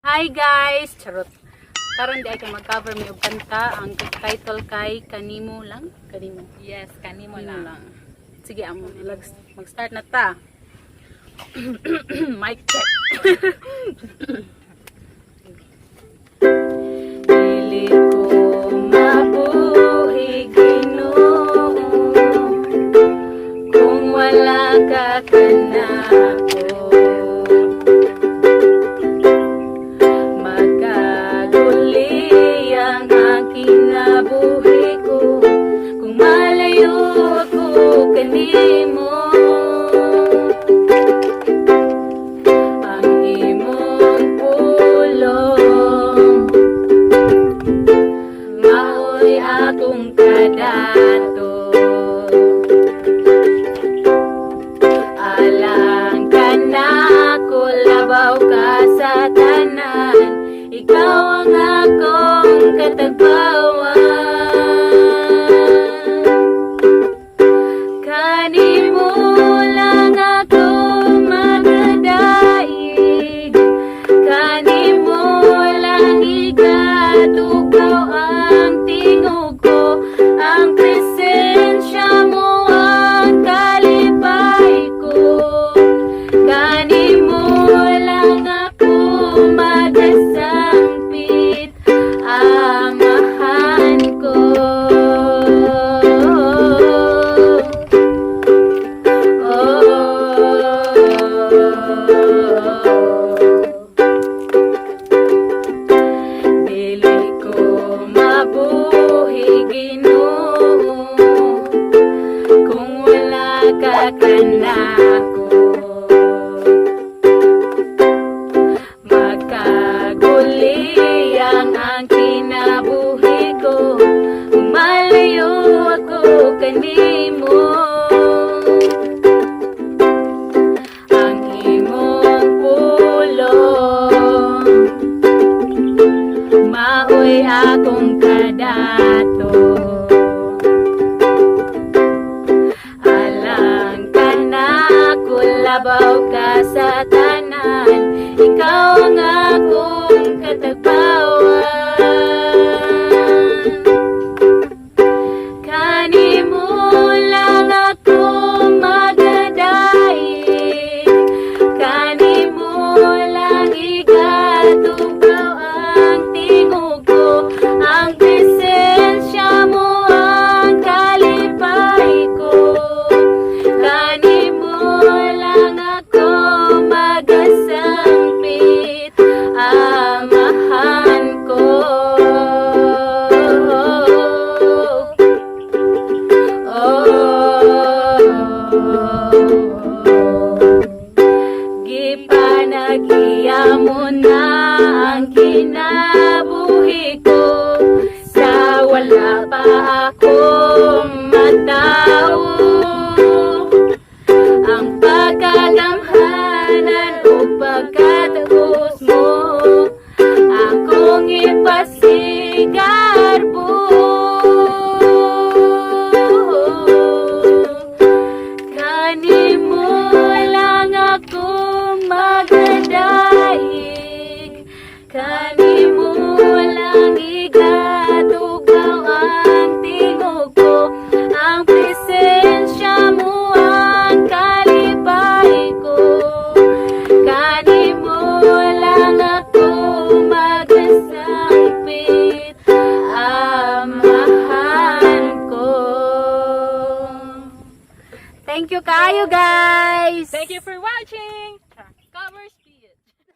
Hi guys! Charot. Karon di ay kay mag-cover mi og kanta. Ang title kay Kanimo lang. Kanimo. Yes, kanimo Kanimo lang. Sige, mag-start na ta. Mic check. Dili ko mabuhi Ginoo kung wala ka kanako. Magkaguli ang aking nabuhi ko kung malayo ako kanimo. Ang imong pulong maoy akong kadato. Alang ka na ko, labaw ka sa tanan, ikaw ang akong katagbawan. Kanimo lang ako magadaig, kanimo lang igatugaw ang tingog ko, ang presensya mo ang kalipay ko. Kanimo lang ako magasangpit, amahan ko. Dili ko mabuhi Ginoo kung wala ka kanako. Magkaguli ang kinabuhi ko kung malayo ako kanimo. Ang imong pulong maoy akong kadato. Alang ka na ko, labaw ka sa tanan, ikaw ang akong katagbawan. Kanimo lang ako magadaig, kanimo lang igatugaw ang tingog ko, ang presensya mo ang kalipay ko. Kanimo lang ako magasangpit, amahan ko. Gipanagiya mo na ang kinabuhi ko, sa wala pa akong matawo. Ang pagkagamhanan o pagkatagos mo akong ipasigarbo. Kanimo lang ako magadaig, kanimo lang igatugaw ang tingog ko, ang presensya mo ang kalipay ko. Kanimo lang ako magasangpit, amahan ko. Thank you kayo guys! Thank you for watching!